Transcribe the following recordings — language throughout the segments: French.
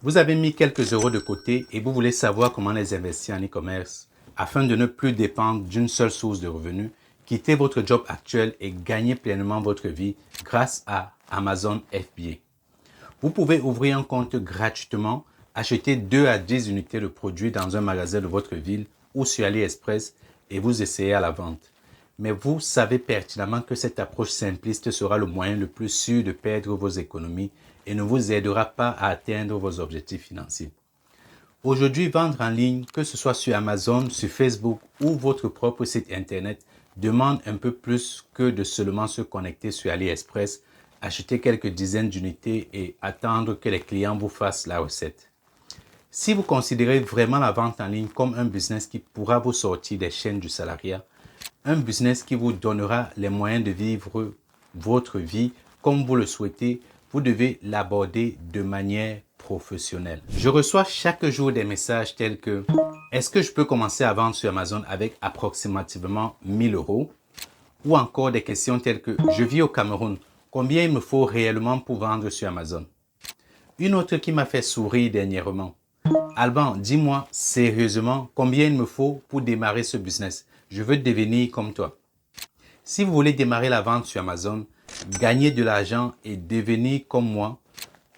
Vous avez mis quelques euros de côté et vous voulez savoir comment les investir en e-commerce afin de ne plus dépendre d'une seule source de revenus, quitter votre job actuel et gagner pleinement votre vie grâce à Amazon FBA. Vous pouvez ouvrir un compte gratuitement, acheter 2 à 10 unités de produits dans un magasin de votre ville ou sur AliExpress et vous essayer à la vente. Mais vous savez pertinemment que cette approche simpliste sera le moyen le plus sûr de perdre vos économies et ne vous aidera pas à atteindre vos objectifs financiers. Aujourd'hui, vendre en ligne, que ce soit sur Amazon, sur Facebook ou votre propre site internet, demande un peu plus que de seulement se connecter sur AliExpress, acheter quelques dizaines d'unités et attendre que les clients vous fassent la recette. Si vous considérez vraiment la vente en ligne comme un business qui pourra vous sortir des chaînes du salariat, un business qui vous donnera les moyens de vivre votre vie comme vous le souhaitez, vous devez l'aborder de manière professionnelle. Je reçois chaque jour des messages tels que « Est-ce que je peux commencer à vendre sur Amazon avec approximativement 1000 euros ?» ou encore des questions telles que « Je vis au Cameroun, combien il me faut réellement pour vendre sur Amazon ?» Une autre qui m'a fait sourire dernièrement. « Alban, dis-moi sérieusement combien il me faut pour démarrer ce business. Je veux devenir comme toi. » Si vous voulez démarrer la vente sur Amazon, gagner de l'argent et devenir comme moi,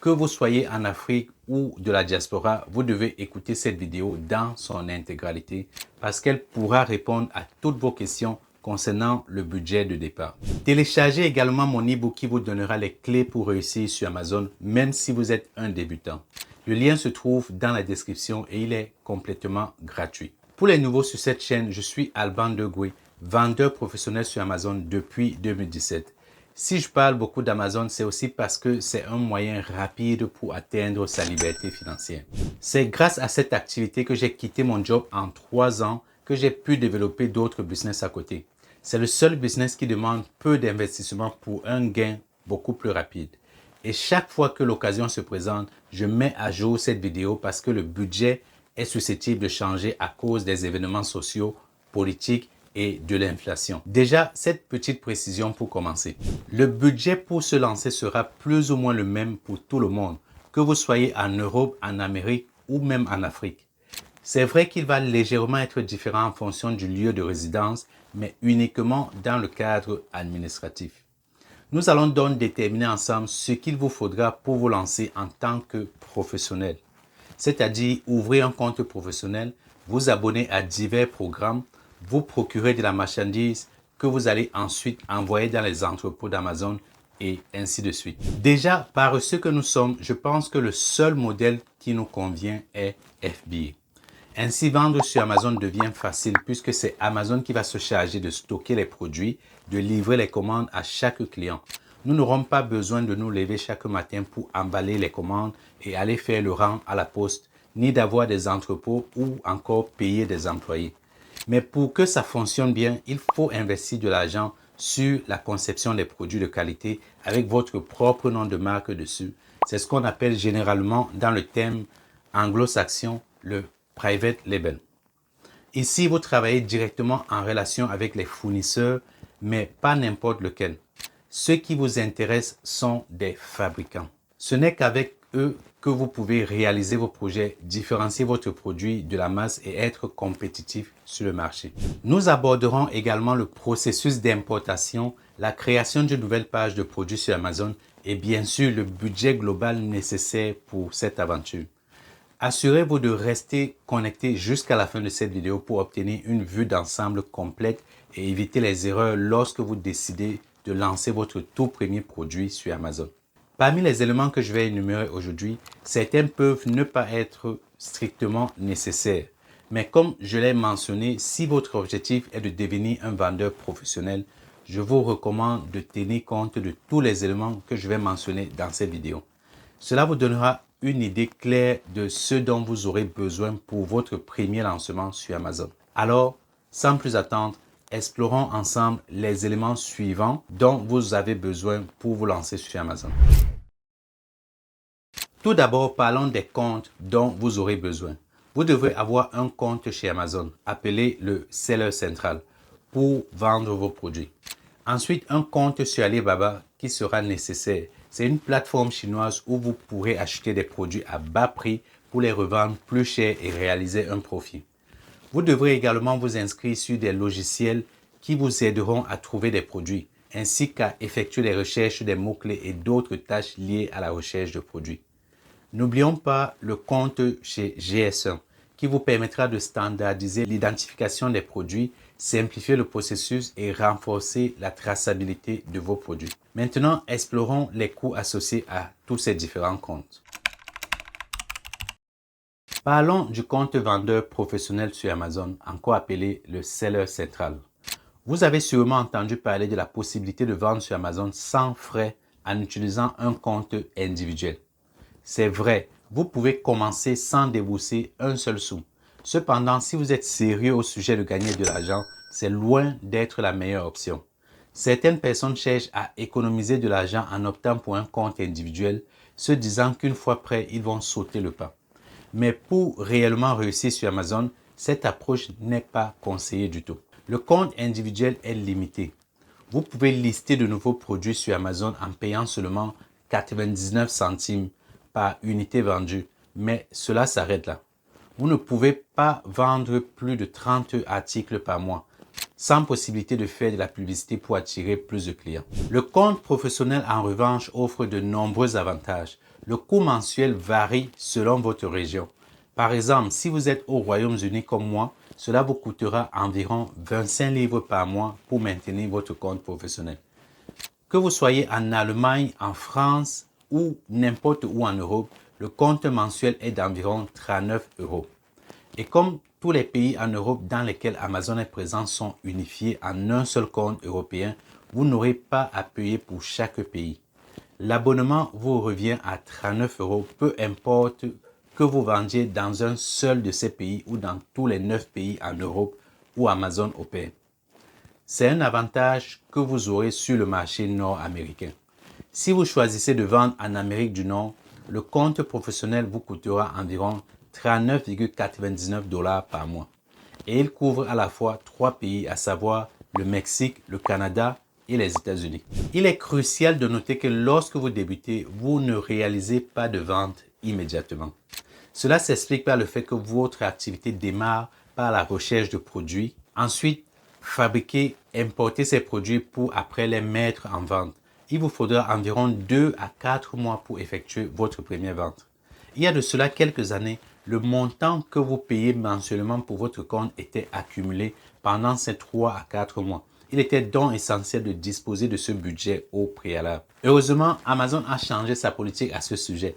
que vous soyez en Afrique ou de la diaspora, vous devez écouter cette vidéo dans son intégralité parce qu'elle pourra répondre à toutes vos questions concernant le budget de départ. Téléchargez également mon e-book qui vous donnera les clés pour réussir sur Amazon, même si vous êtes un débutant. Le lien se trouve dans la description et il est complètement gratuit. Pour les nouveaux sur cette chaîne, je suis Alban Degoué, vendeur professionnel sur Amazon depuis 2017. Si je parle beaucoup d'Amazon, c'est aussi parce que c'est un moyen rapide pour atteindre sa liberté financière. C'est grâce à cette activité que j'ai quitté mon job en 3 ans que j'ai pu développer d'autres business à côté. C'est le seul business qui demande peu d'investissement pour un gain beaucoup plus rapide. Et chaque fois que l'occasion se présente, je mets à jour cette vidéo parce que le budget est susceptible de changer à cause des événements sociaux, politiques et de l'inflation. Déjà, cette petite précision pour commencer. Le budget pour se lancer sera plus ou moins le même pour tout le monde, que vous soyez en Europe, en Amérique ou même en Afrique. C'est vrai qu'il va légèrement être différent en fonction du lieu de résidence, mais uniquement dans le cadre administratif. Nous allons donc déterminer ensemble ce qu'il vous faudra pour vous lancer en tant que professionnel. C'est-à-dire ouvrir un compte professionnel, vous abonner à divers programmes, vous procurer de la marchandise que vous allez ensuite envoyer dans les entrepôts d'Amazon et ainsi de suite. Déjà, par ce que nous sommes, je pense que le seul modèle qui nous convient est FBA. Ainsi, vendre sur Amazon devient facile puisque c'est Amazon qui va se charger de stocker les produits, de livrer les commandes à chaque client. Nous n'aurons pas besoin de nous lever chaque matin pour emballer les commandes et aller faire le rang à la poste, ni d'avoir des entrepôts ou encore payer des employés. Mais pour que ça fonctionne bien, il faut investir de l'argent sur la conception des produits de qualité avec votre propre nom de marque dessus. C'est ce qu'on appelle généralement dans le thème anglo-saxon le private label. Ici, vous travaillez directement en relation avec les fournisseurs, mais pas n'importe lequel. Ceux qui vous intéressent sont des fabricants. Ce n'est qu'avec eux que vous pouvez réaliser vos projets, différencier votre produit de la masse et être compétitif sur le marché. Nous aborderons également le processus d'importation, la création d'une nouvelle page de produits sur Amazon et bien sûr le budget global nécessaire pour cette aventure. Assurez-vous de rester connecté jusqu'à la fin de cette vidéo pour obtenir une vue d'ensemble complète et éviter les erreurs lorsque vous décidez de lancer votre tout premier produit sur Amazon. Parmi les éléments que je vais énumérer aujourd'hui, certains peuvent ne pas être strictement nécessaires. Mais comme je l'ai mentionné, si votre objectif est de devenir un vendeur professionnel, je vous recommande de tenir compte de tous les éléments que je vais mentionner dans cette vidéo. Cela vous donnera une idée claire de ce dont vous aurez besoin pour votre premier lancement sur Amazon. Alors, sans plus attendre, explorons ensemble les éléments suivants dont vous avez besoin pour vous lancer sur Amazon. Tout d'abord, parlons des comptes dont vous aurez besoin. Vous devrez avoir un compte chez Amazon, appelé le Seller Central, pour vendre vos produits. Ensuite, un compte sur Alibaba qui sera nécessaire, C'est une plateforme chinoise où vous pourrez acheter des produits à bas prix pour les revendre plus cher et réaliser un profit. Vous devrez également vous inscrire sur des logiciels qui vous aideront à trouver des produits, ainsi qu'à effectuer les recherches des mots-clés et d'autres tâches liées à la recherche de produits. N'oublions pas le compte chez GS1 qui vous permettra de standardiser l'identification des produits, simplifier le processus et renforcer la traçabilité de vos produits. Maintenant, explorons les coûts associés à tous ces différents comptes. Parlons du compte vendeur professionnel sur Amazon, encore appelé le Seller Central. Vous avez sûrement entendu parler de la possibilité de vendre sur Amazon sans frais en utilisant un compte individuel. C'est vrai, vous pouvez commencer sans débourser un seul sou. Cependant, si vous êtes sérieux au sujet de gagner de l'argent, c'est loin d'être la meilleure option. Certaines personnes cherchent à économiser de l'argent en optant pour un compte individuel, se disant qu'une fois prêts, ils vont sauter le pas. Mais pour réellement réussir sur Amazon, cette approche n'est pas conseillée du tout. Le compte individuel est limité. Vous pouvez lister de nouveaux produits sur Amazon en payant seulement 99 centimes par unité vendue, mais cela s'arrête là. Vous ne pouvez pas vendre plus de 30 articles par mois, sans possibilité de faire de la publicité pour attirer plus de clients. Le compte professionnel, en revanche, offre de nombreux avantages. Le coût mensuel varie selon votre région. Par exemple, si vous êtes au Royaume-Uni comme moi, cela vous coûtera environ 25 livres par mois pour maintenir votre compte professionnel. Que vous soyez en Allemagne, en France ou n'importe où en Europe, le compte mensuel est d'environ 39 €. Et comme tous les pays en Europe dans lesquels Amazon est présent sont unifiés en un seul compte européen, vous n'aurez pas à payer pour chaque pays. L'abonnement vous revient à 39 €, peu importe que vous vendiez dans un seul de ces pays ou dans tous les 9 pays en Europe où Amazon opère. C'est un avantage que vous aurez sur le marché nord-américain. Si vous choisissez de vendre en Amérique du Nord, le compte professionnel vous coûtera environ 39,99 $ par mois. Et il couvre à la fois 3 pays, à savoir le Mexique, le Canada et les États-Unis. Il est crucial de noter que lorsque vous débutez, vous ne réalisez pas de vente immédiatement. Cela s'explique par le fait que votre activité démarre par la recherche de produits, ensuite fabriquer, importer ces produits pour après les mettre en vente. Il vous faudra environ 2 à 4 mois pour effectuer votre première vente. Il y a de cela quelques années, le montant que vous payez mensuellement pour votre compte était accumulé pendant ces 3 à 4 mois. Il était donc essentiel de disposer de ce budget au préalable. Heureusement, Amazon a changé sa politique à ce sujet.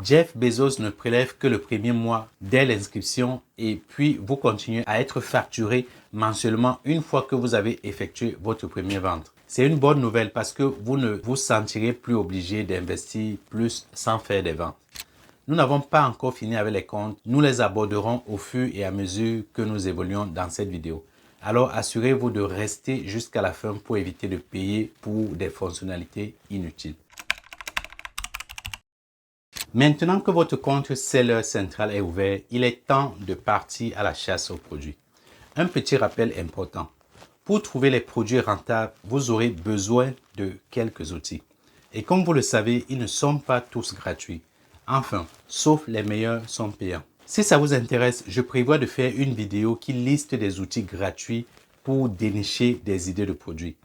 Jeff Bezos ne prélève que le premier mois dès l'inscription et puis vous continuez à être facturé mensuellement une fois que vous avez effectué votre première vente. C'est une bonne nouvelle parce que vous ne vous sentirez plus obligé d'investir plus sans faire des ventes. Nous n'avons pas encore fini avec les comptes. Nous les aborderons au fur et à mesure que nous évoluons dans cette vidéo. Alors assurez-vous de rester jusqu'à la fin pour éviter de payer pour des fonctionnalités inutiles. Maintenant que votre compte Seller Central est ouvert, il est temps de partir à la chasse aux produits. Un petit rappel important. Pour trouver les produits rentables, vous aurez besoin de quelques outils. Et comme vous le savez, ils ne sont pas tous gratuits. Enfin, sauf les meilleurs sont payants. Si ça vous intéresse, je prévois de faire une vidéo qui liste des outils gratuits pour dénicher des idées de produits.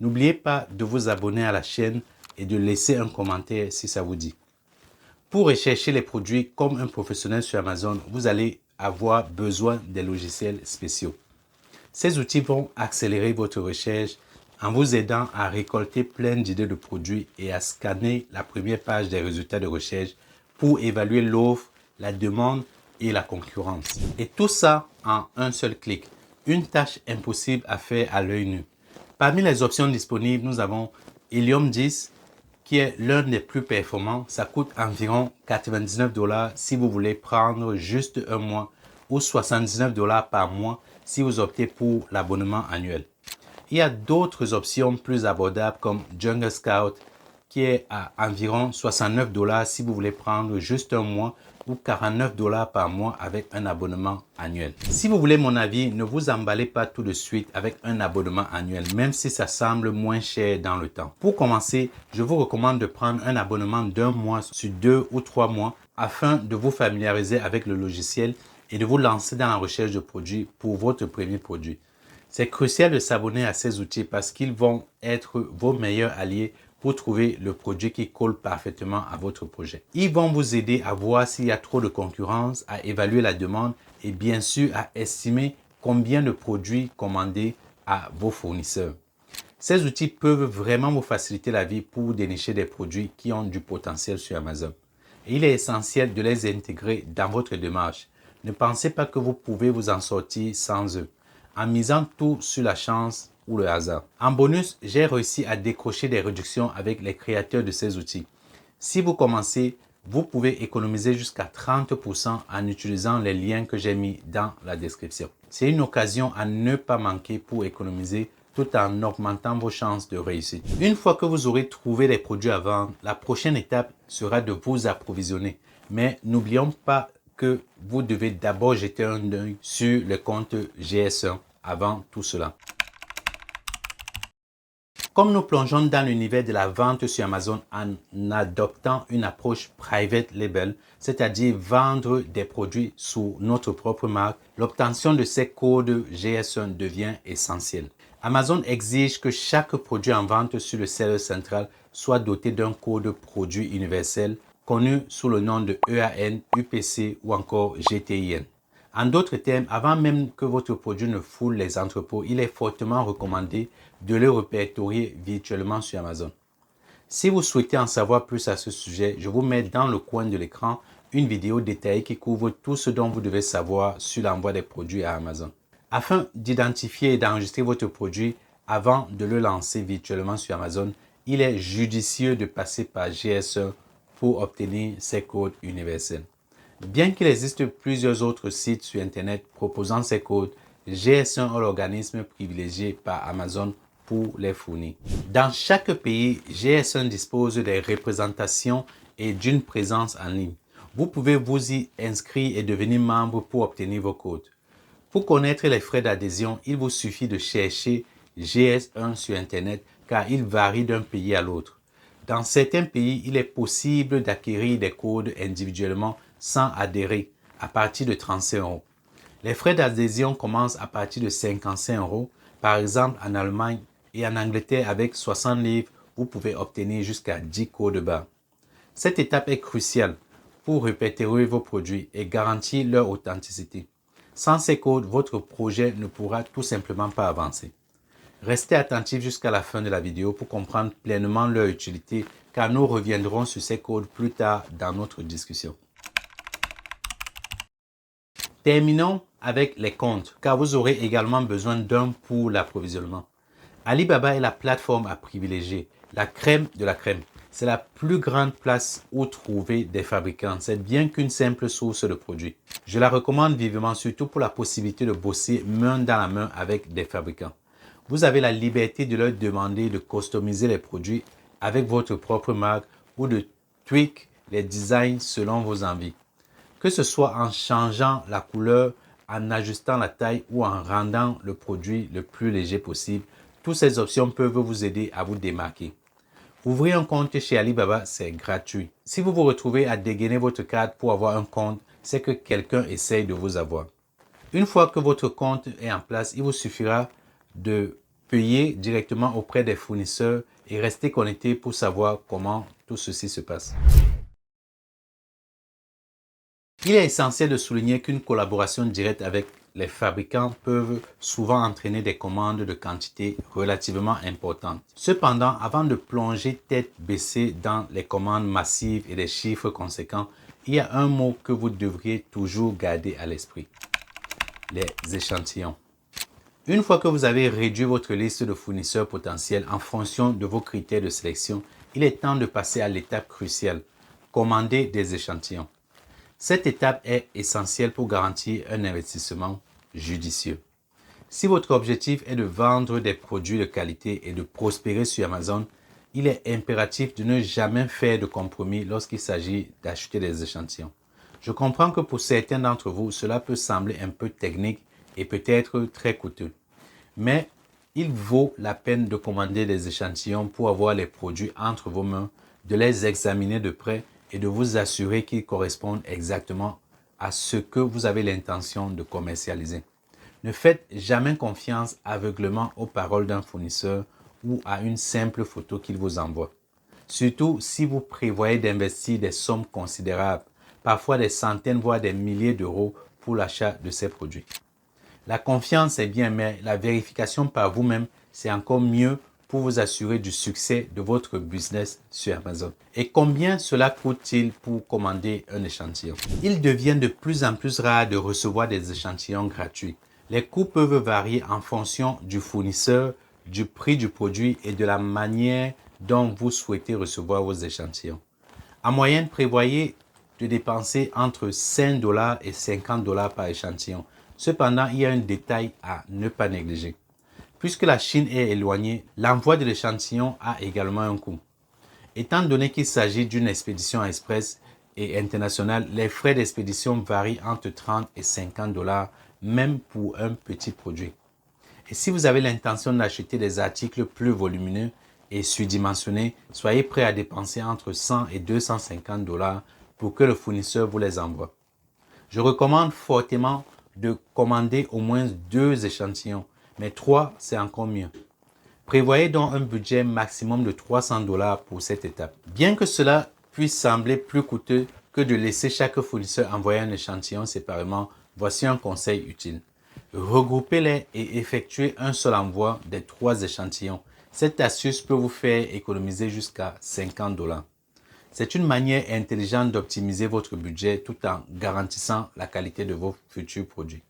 N'oubliez pas de vous abonner à la chaîne et de laisser un commentaire si ça vous dit. Pour rechercher les produits comme un professionnel sur Amazon, vous allez avoir besoin des logiciels spéciaux. Ces outils vont accélérer votre recherche en vous aidant à récolter plein d'idées de produits et à scanner la première page des résultats de recherche pour évaluer l'offre, la demande et la concurrence. Et tout ça en un seul clic. Une tâche impossible à faire à l'œil nu. Parmi les options disponibles, nous avons Helium 10, qui est l'un des plus performants. Ça coûte environ 99 $ si vous voulez prendre juste un mois ou 79 $ par mois si vous optez pour l'abonnement annuel. Il y a d'autres options plus abordables comme Jungle Scout qui est à environ 69 $ si vous voulez prendre juste un mois ou 49 $ par mois avec un abonnement annuel. Si vous voulez mon avis, ne vous emballez pas tout de suite avec un abonnement annuel, même si ça semble moins cher dans le temps. Pour commencer, je vous recommande de prendre un abonnement d'1 mois sur 2 ou 3 mois afin de vous familiariser avec le logiciel et de vous lancer dans la recherche de produits pour votre premier produit. C'est crucial de s'abonner à ces outils parce qu'ils vont être vos meilleurs alliés pour trouver le produit qui colle parfaitement à votre projet. Ils vont vous aider à voir s'il y a trop de concurrence, à évaluer la demande et bien sûr à estimer combien de produits commander à vos fournisseurs. Ces outils peuvent vraiment vous faciliter la vie pour dénicher des produits qui ont du potentiel sur Amazon. Et il est essentiel de les intégrer dans votre démarche. Ne pensez pas que vous pouvez vous en sortir sans eux, en misant tout sur la chance ou le hasard. En bonus, j'ai réussi à décrocher des réductions avec les créateurs de ces outils. Si vous commencez, vous pouvez économiser jusqu'à 30% en utilisant les liens que j'ai mis dans la description. C'est une occasion à ne pas manquer pour économiser tout en augmentant vos chances de réussite. Une fois que vous aurez trouvé les produits à vendre, la prochaine étape sera de vous approvisionner. Mais n'oublions pas que vous devez d'abord jeter un œil sur le compte GS1 avant tout cela. Comme nous plongeons dans l'univers de la vente sur Amazon en adoptant une approche private label, c'est-à-dire vendre des produits sous notre propre marque, l'obtention de ces codes GS1 devient essentielle. Amazon exige que chaque produit en vente sur le serveur central soit doté d'un code produit universel connu sous le nom de EAN, UPC ou encore GTIN. En d'autres termes, avant même que votre produit ne foule les entrepôts, il est fortement recommandé de le répertorier virtuellement sur Amazon. Si vous souhaitez en savoir plus à ce sujet, je vous mets dans le coin de l'écran une vidéo détaillée qui couvre tout ce dont vous devez savoir sur l'envoi des produits à Amazon. Afin d'identifier et d'enregistrer votre produit avant de le lancer virtuellement sur Amazon, il est judicieux de passer par GS1 pour obtenir ces codes universels. Bien qu'il existe plusieurs autres sites sur Internet proposant ces codes, GS1 est l'organisme privilégié par Amazon pour les fournir. Dans chaque pays, GS1 dispose des représentations et d'une présence en ligne. Vous pouvez vous y inscrire et devenir membre pour obtenir vos codes. Pour connaître les frais d'adhésion, il vous suffit de chercher GS1 sur Internet car il varie d'un pays à l'autre. Dans certains pays, il est possible d'acquérir des codes individuellement sans adhérer à partir de 35 €. Les frais d'adhésion commencent à partir de 55 €. Par exemple, en Allemagne et en Angleterre, avec 60 livres, vous pouvez obtenir jusqu'à 10 codes barres. Cette étape est cruciale pour répertorier vos produits et garantir leur authenticité. Sans ces codes, votre projet ne pourra tout simplement pas avancer. Restez attentifs jusqu'à la fin de la vidéo pour comprendre pleinement leur utilité, car nous reviendrons sur ces codes plus tard dans notre discussion. Terminons avec les comptes, car vous aurez également besoin d'un pour l'approvisionnement. Alibaba est la plateforme à privilégier, la crème de la crème. C'est la plus grande place où trouver des fabricants. C'est bien qu'une simple source de produits. Je la recommande vivement, surtout pour la possibilité de bosser main dans la main avec des fabricants. Vous avez la liberté de leur demander de customiser les produits avec votre propre marque ou de tweak les designs selon vos envies. Que ce soit en changeant la couleur, en ajustant la taille ou en rendant le produit le plus léger possible, toutes ces options peuvent vous aider à vous démarquer. Ouvrir un compte chez Alibaba, c'est gratuit. Si vous vous retrouvez à dégainer votre carte pour avoir un compte, c'est que quelqu'un essaye de vous avoir. Une fois que votre compte est en place, il vous suffira de payer directement auprès des fournisseurs et rester connecté pour savoir comment tout ceci se passe. Il est essentiel de souligner qu'une collaboration directe avec les fabricants peuvent souvent entraîner des commandes de quantité relativement importantes. Cependant, avant de plonger tête baissée dans les commandes massives et des chiffres conséquents, il y a un mot que vous devriez toujours garder à l'esprit: les échantillons. Une fois que vous avez réduit votre liste de fournisseurs potentiels en fonction de vos critères de sélection, il est temps de passer à l'étape cruciale: commander des échantillons. Cette étape est essentielle pour garantir un investissement judicieux. Si votre objectif est de vendre des produits de qualité et de prospérer sur Amazon, il est impératif de ne jamais faire de compromis lorsqu'il s'agit d'acheter des échantillons. Je comprends que pour certains d'entre vous, cela peut sembler un peu technique et peut-être très coûteux. Mais il vaut la peine de commander des échantillons pour avoir les produits entre vos mains, de les examiner de près et de vous assurer qu'ils correspondent exactement à ce que vous avez l'intention de commercialiser. Ne faites jamais confiance aveuglément aux paroles d'un fournisseur ou à une simple photo qu'il vous envoie. Surtout si vous prévoyez d'investir des sommes considérables, parfois des centaines voire des milliers d'euros pour l'achat de ces produits. La confiance est bien, mais la vérification par vous-même, c'est encore mieux pour vous assurer du succès de votre business sur Amazon. Et combien cela coûte-t-il pour commander un échantillon? Il devient de plus en plus rare de recevoir des échantillons gratuits. Les coûts peuvent varier en fonction du fournisseur, du prix du produit et de la manière dont vous souhaitez recevoir vos échantillons. En moyenne, prévoyez de dépenser entre 5 $ et 50 $ par échantillon. Cependant, il y a un détail à ne pas négliger. Puisque la Chine est éloignée, l'envoi de l'échantillon a également un coût. Étant donné qu'il s'agit d'une expédition express et internationale, les frais d'expédition varient entre 30 et 50 $, même pour un petit produit. Et si vous avez l'intention d'acheter des articles plus volumineux et surdimensionnés, soyez prêt à dépenser entre 100 et 250 $ pour que le fournisseur vous les envoie. Je recommande fortement de commander au moins 2 échantillons, mais 3 c'est encore mieux. Prévoyez donc un budget maximum de 300 $ pour cette étape. Bien que cela puisse sembler plus coûteux que de laisser chaque fournisseur envoyer un échantillon séparément, voici un conseil utile. Regroupez-les et effectuez un seul envoi des 3 échantillons. Cette astuce peut vous faire économiser jusqu'à 50 $. C'est une manière intelligente d'optimiser votre budget tout en garantissant la qualité de vos futurs produits.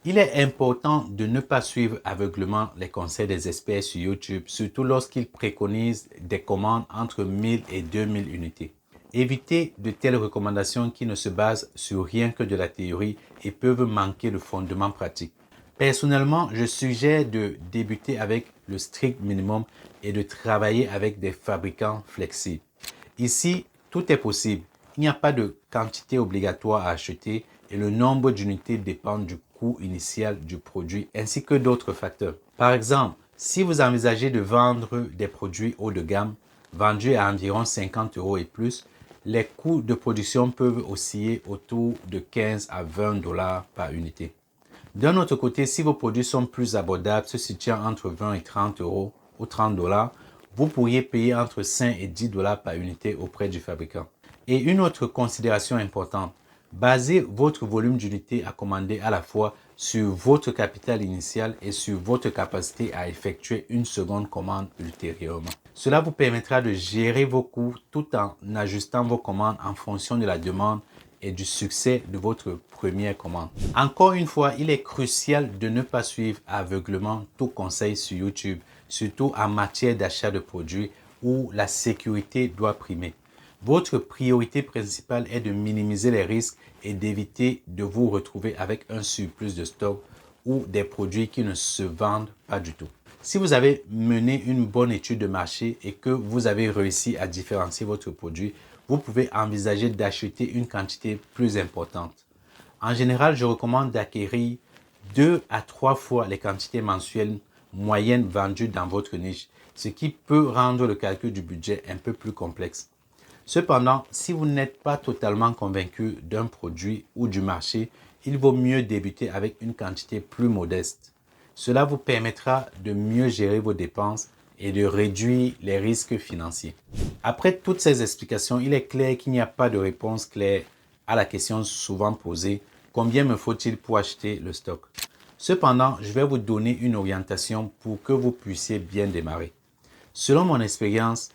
Il est important de ne pas suivre aveuglément les conseils des experts sur YouTube, surtout lorsqu'ils préconisent des commandes entre 1000 et 2000 unités. Évitez de telles recommandations qui ne se basent sur rien que de la théorie et peuvent manquer de fondement pratique. Personnellement, je suggère de débuter avec le strict minimum et de travailler avec des fabricants flexibles. Ici, tout est possible. Il n'y a pas de quantité obligatoire à acheter et le nombre d'unités dépend du coût initial du produit ainsi que d'autres facteurs. Par exemple, si vous envisagez de vendre des produits haut de gamme, vendus à environ 50 € et plus, les coûts de production peuvent osciller autour de 15 à 20 $ par unité. D'un autre côté, si vos produits sont plus abordables, se situant entre 20 et 30 € ou 30 $, vous pourriez payer entre 5 et 10 $ par unité auprès du fabricant. Et une autre considération importante, basez votre volume d'unités à commander à la fois sur votre capital initial et sur votre capacité à effectuer une seconde commande ultérieurement. Cela vous permettra de gérer vos coûts tout en ajustant vos commandes en fonction de la demande et du succès de votre première commande. Encore une fois, il est crucial de ne pas suivre aveuglément tout conseil sur YouTube, surtout en matière d'achat de produits où la sécurité doit primer. Votre priorité principale est de minimiser les risques et d'éviter de vous retrouver avec un surplus de stock ou des produits qui ne se vendent pas du tout. Si vous avez mené une bonne étude de marché et que vous avez réussi à différencier votre produit, vous pouvez envisager d'acheter une quantité plus importante. En général, je recommande d'acquérir 2 à 3 fois les quantités mensuelles moyennes vendues dans votre niche, ce qui peut rendre le calcul du budget un peu plus complexe. Cependant, si vous n'êtes pas totalement convaincu d'un produit ou du marché, il vaut mieux débuter avec une quantité plus modeste. Cela vous permettra de mieux gérer vos dépenses et de réduire les risques financiers. Après toutes ces explications, il est clair qu'il n'y a pas de réponse claire à la question souvent posée « Combien me faut-il pour acheter le stock ?» Cependant, je vais vous donner une orientation pour que vous puissiez bien démarrer. Selon mon expérience,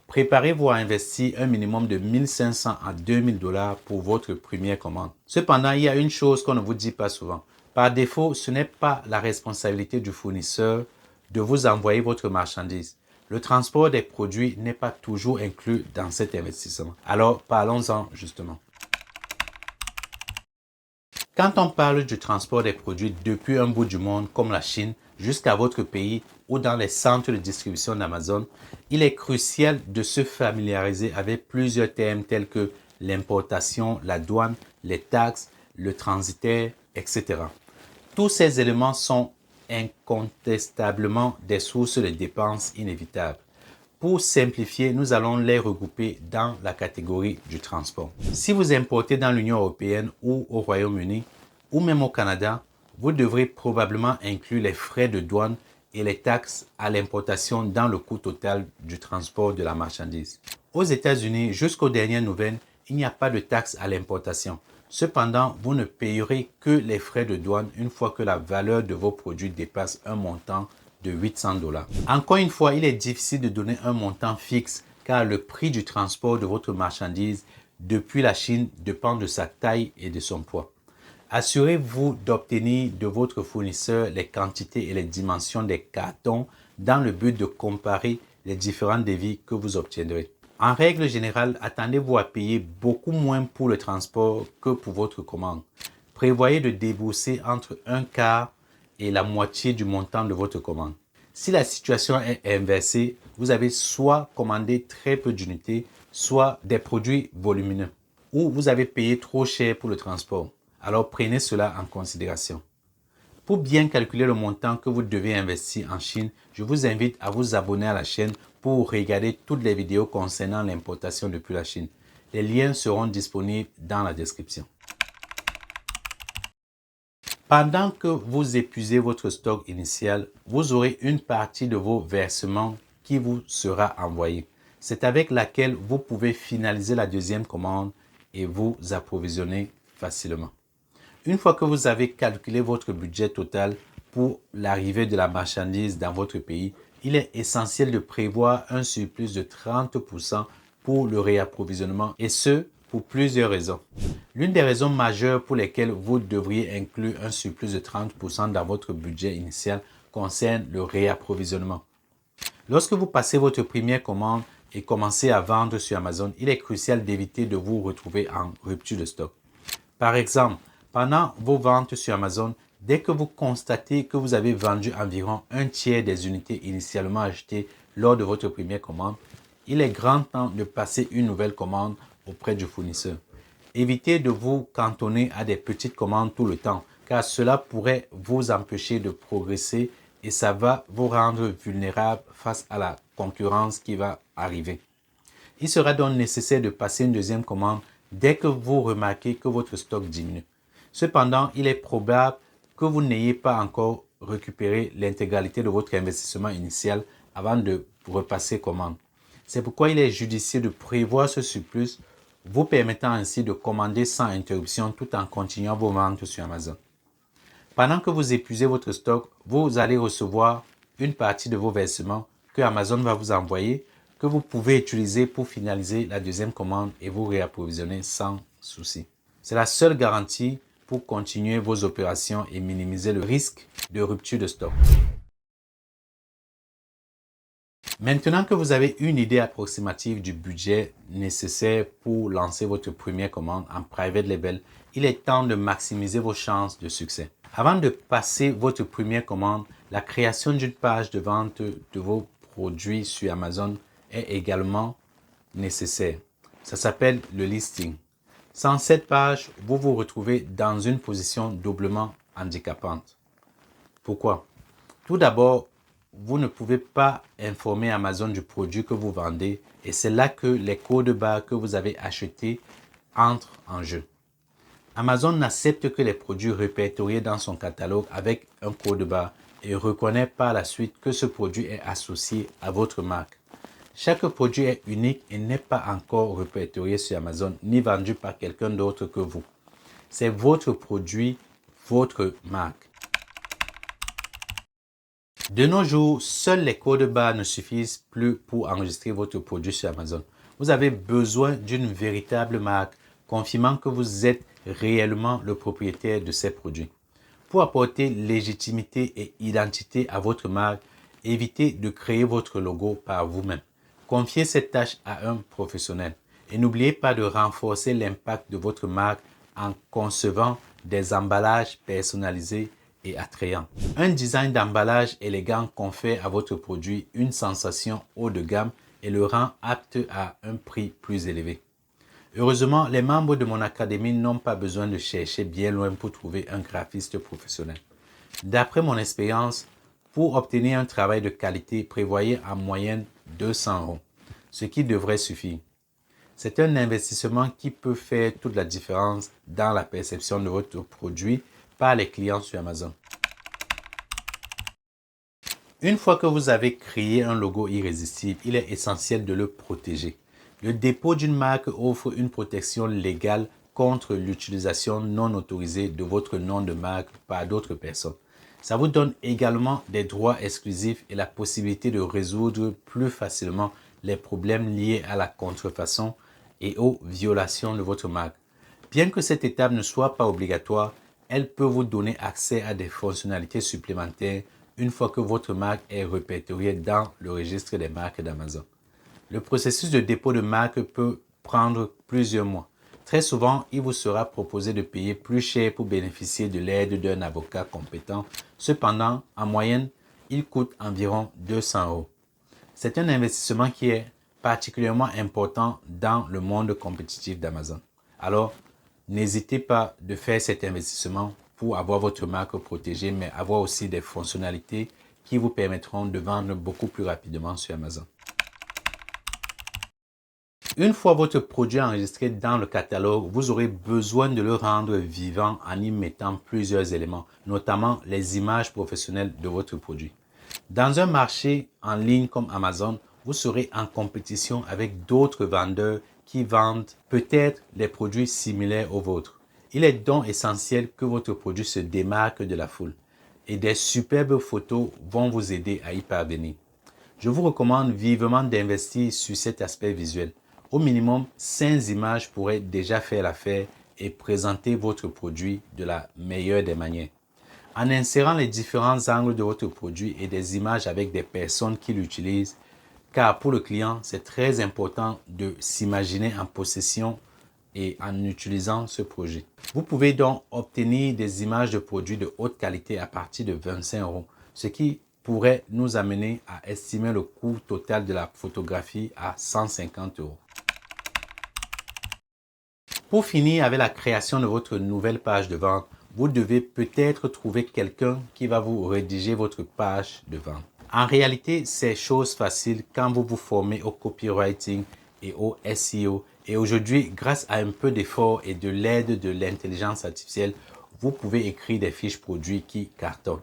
préparez-vous à investir un minimum de 1500 à 2000 $ pour votre première commande. Cependant, il y a une chose qu'on ne vous dit pas souvent. Par défaut, ce n'est pas la responsabilité du fournisseur de vous envoyer votre marchandise. Le transport des produits n'est pas toujours inclus dans cet investissement. Alors, parlons-en justement. Quand on parle du transport des produits depuis un bout du monde comme la Chine jusqu'à votre pays ou dans les centres de distribution d'Amazon, il est crucial de se familiariser avec plusieurs termes tels que l'importation, la douane, les taxes, le transitaire, etc. Tous ces éléments sont incontestablement des sources de dépenses inévitables. Pour simplifier, nous allons les regrouper dans la catégorie du transport. Si vous importez dans l'Union européenne ou au Royaume-Uni, ou même au Canada, vous devrez probablement inclure les frais de douane et les taxes à l'importation dans le coût total du transport de la marchandise. Aux États-Unis, jusqu'aux dernières nouvelles, il n'y a pas de taxe à l'importation. Cependant, vous ne payerez que les frais de douane une fois que la valeur de vos produits dépasse un montant de 800 $. Encore une fois, il est difficile de donner un montant fixe car le prix du transport de votre marchandise depuis la Chine dépend de sa taille et de son poids. Assurez-vous d'obtenir de votre fournisseur les quantités et les dimensions des cartons dans le but de comparer les différents devis que vous obtiendrez. En règle générale, attendez-vous à payer beaucoup moins pour le transport que pour votre commande. Prévoyez de débourser entre un quart et la moitié du montant de votre commande. Si la situation est inversée, vous avez soit commandé très peu d'unités, soit des produits volumineux, ou vous avez payé trop cher pour le transport. Alors prenez cela en considération. Pour bien calculer le montant que vous devez investir en Chine, je vous invite à vous abonner à la chaîne pour regarder toutes les vidéos concernant l'importation depuis la Chine. Les liens seront disponibles dans la description. Pendant que vous épuisez votre stock initial, vous aurez une partie de vos versements qui vous sera envoyée. C'est avec laquelle vous pouvez finaliser la deuxième commande et vous approvisionner facilement. Une fois que vous avez calculé votre budget total pour l'arrivée de la marchandise dans votre pays, il est essentiel de prévoir un surplus de 30% pour le réapprovisionnement et ce, pour plusieurs raisons. L'une des raisons majeures pour lesquelles vous devriez inclure un surplus de 30% dans votre budget initial concerne le réapprovisionnement. Lorsque vous passez votre première commande et commencez à vendre sur Amazon, il est crucial d'éviter de vous retrouver en rupture de stock. Par exemple, pendant vos ventes sur Amazon, dès que vous constatez que vous avez vendu environ un tiers des unités initialement achetées lors de votre première commande, il est grand temps de passer une nouvelle commande auprès du fournisseur. Évitez de vous cantonner à des petites commandes tout le temps, car cela pourrait vous empêcher de progresser et ça va vous rendre vulnérable face à la concurrence qui va arriver. Il sera donc nécessaire de passer une deuxième commande dès que vous remarquez que votre stock diminue. Cependant, il est probable que vous n'ayez pas encore récupéré l'intégralité de votre investissement initial avant de repasser commande. C'est pourquoi il est judicieux de prévoir ce surplus, vous permettant ainsi de commander sans interruption tout en continuant vos ventes sur Amazon. Pendant que vous épuisez votre stock, vous allez recevoir une partie de vos versements que Amazon va vous envoyer, que vous pouvez utiliser pour finaliser la deuxième commande et vous réapprovisionner sans souci. C'est la seule garantie pour continuer vos opérations et minimiser le risque de rupture de stock. Maintenant que vous avez une idée approximative du budget nécessaire pour lancer votre première commande en private label, il est temps de maximiser vos chances de succès. Avant de passer votre première commande, la création d'une page de vente de vos produits sur Amazon est également nécessaire. Ça s'appelle le listing. Sans cette page, vous vous retrouvez dans une position doublement handicapante. Pourquoi? Tout d'abord, vous ne pouvez pas informer Amazon du produit que vous vendez et c'est là que les codes barres que vous avez achetés entrent en jeu. Amazon n'accepte que les produits répertoriés dans son catalogue avec un code barre et reconnaît par la suite que ce produit est associé à votre marque. Chaque produit est unique et n'est pas encore répertorié sur Amazon ni vendu par quelqu'un d'autre que vous. C'est votre produit, votre marque. De nos jours, seuls les codes barres ne suffisent plus pour enregistrer votre produit sur Amazon. Vous avez besoin d'une véritable marque confirmant que vous êtes réellement le propriétaire de ces produits. Pour apporter légitimité et identité à votre marque, évitez de créer votre logo par vous-même. Confiez cette tâche à un professionnel et n'oubliez pas de renforcer l'impact de votre marque en concevant des emballages personnalisés et attrayants. Un design d'emballage élégant confère à votre produit une sensation haut de gamme et le rend apte à un prix plus élevé. Heureusement, les membres de mon académie n'ont pas besoin de chercher bien loin pour trouver un graphiste professionnel. D'après mon expérience, pour obtenir un travail de qualité, prévoyez en moyenne 200 €, ce qui devrait suffire. C'est un investissement qui peut faire toute la différence dans la perception de votre produit par les clients sur Amazon. Une fois que vous avez créé un logo irrésistible, il est essentiel de le protéger. Le dépôt d'une marque offre une protection légale contre l'utilisation non autorisée de votre nom de marque par d'autres personnes. Ça vous donne également des droits exclusifs et la possibilité de résoudre plus facilement les problèmes liés à la contrefaçon et aux violations de votre marque. Bien que cette étape ne soit pas obligatoire, elle peut vous donner accès à des fonctionnalités supplémentaires une fois que votre marque est répertoriée dans le registre des marques d'Amazon. Le processus de dépôt de marque peut prendre plusieurs mois. Très souvent, il vous sera proposé de payer plus cher pour bénéficier de l'aide d'un avocat compétent. Cependant, en moyenne, il coûte environ 200 €. C'est un investissement qui est particulièrement important dans le monde compétitif d'Amazon. Alors, n'hésitez pas de faire cet investissement pour avoir votre marque protégée, mais avoir aussi des fonctionnalités qui vous permettront de vendre beaucoup plus rapidement sur Amazon. Une fois votre produit enregistré dans le catalogue, vous aurez besoin de le rendre vivant en y mettant plusieurs éléments, notamment les images professionnelles de votre produit. Dans un marché en ligne comme Amazon, vous serez en compétition avec d'autres vendeurs qui vendent peut-être des produits similaires aux vôtres. Il est donc essentiel que votre produit se démarque de la foule et des superbes photos vont vous aider à y parvenir. Je vous recommande vivement d'investir sur cet aspect visuel. Au minimum, 5 images pourraient déjà faire l'affaire et présenter votre produit de la meilleure des manières. En insérant les différents angles de votre produit et des images avec des personnes qui l'utilisent, car pour le client, c'est très important de s'imaginer en possession et en utilisant ce projet. Vous pouvez donc obtenir des images de produits de haute qualité à partir de 25 €, ce qui pourrait nous amener à estimer le coût total de la photographie à 150 €. Pour finir avec la création de votre nouvelle page de vente, vous devez peut-être trouver quelqu'un qui va vous rédiger votre page de vente. En réalité, c'est chose facile quand vous vous formez au copywriting et au SEO. Et aujourd'hui, grâce à un peu d'effort et de l'aide de l'intelligence artificielle, vous pouvez écrire des fiches produits qui cartonnent.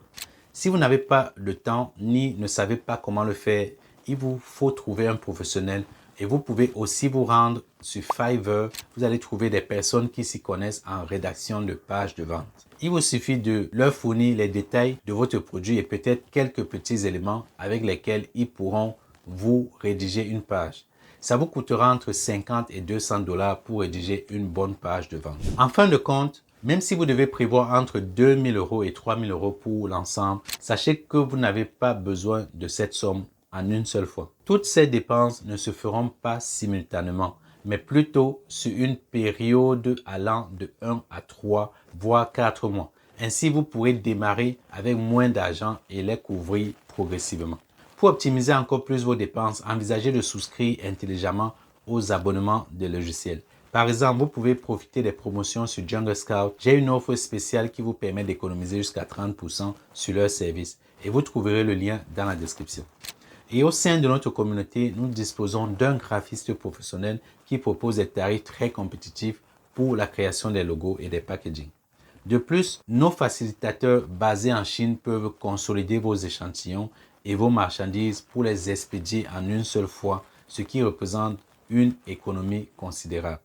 Si vous n'avez pas le temps ni ne savez pas comment le faire, il vous faut trouver un professionnel. Et vous pouvez aussi vous rendre sur Fiverr. Vous allez trouver des personnes qui s'y connaissent en rédaction de pages de vente. Il vous suffit de leur fournir les détails de votre produit et peut-être quelques petits éléments avec lesquels ils pourront vous rédiger une page. Ça vous coûtera entre 50 et 200 $ pour rédiger une bonne page de vente. En fin de compte, même si vous devez prévoir entre 2 000 € et 3 000 € pour l'ensemble, sachez que vous n'avez pas besoin de cette somme en une seule fois. Toutes ces dépenses ne se feront pas simultanément, mais plutôt sur une période allant de 1 à 3, voire 4 mois. Ainsi, vous pourrez démarrer avec moins d'argent et les couvrir progressivement. Pour optimiser encore plus vos dépenses, envisagez de souscrire intelligemment aux abonnements de logiciels. Par exemple, vous pouvez profiter des promotions sur Jungle Scout. J'ai une offre spéciale qui vous permet d'économiser jusqu'à 30% sur leur service et vous trouverez le lien dans la description. Et au sein de notre communauté, nous disposons d'un graphiste professionnel qui propose des tarifs très compétitifs pour la création des logos et des packaging. De plus, nos facilitateurs basés en Chine peuvent consolider vos échantillons et vos marchandises pour les expédier en une seule fois, ce qui représente une économie considérable.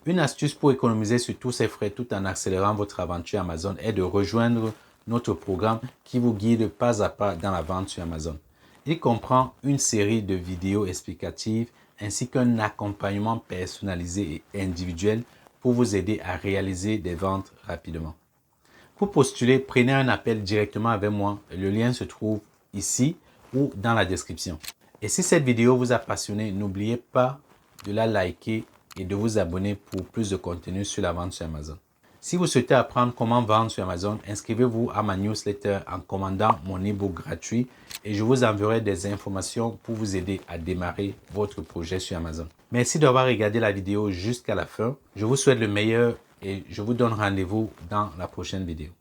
Une astuce pour économiser sur tous ces frais tout en accélérant votre aventure Amazon est de rejoindre notre programme qui vous guide pas à pas dans la vente sur Amazon. Il comprend une série de vidéos explicatives ainsi qu'un accompagnement personnalisé et individuel pour vous aider à réaliser des ventes rapidement. Pour postuler, prenez un appel directement avec moi. Le lien se trouve ici ou dans la description. Et si cette vidéo vous a passionné, n'oubliez pas de la liker et de vous abonner pour plus de contenu sur la vente sur Amazon. Si vous souhaitez apprendre comment vendre sur Amazon, inscrivez-vous à ma newsletter en commandant mon e-book gratuit et je vous enverrai des informations pour vous aider à démarrer votre projet sur Amazon. Merci d'avoir regardé la vidéo jusqu'à la fin. Je vous souhaite le meilleur et je vous donne rendez-vous dans la prochaine vidéo.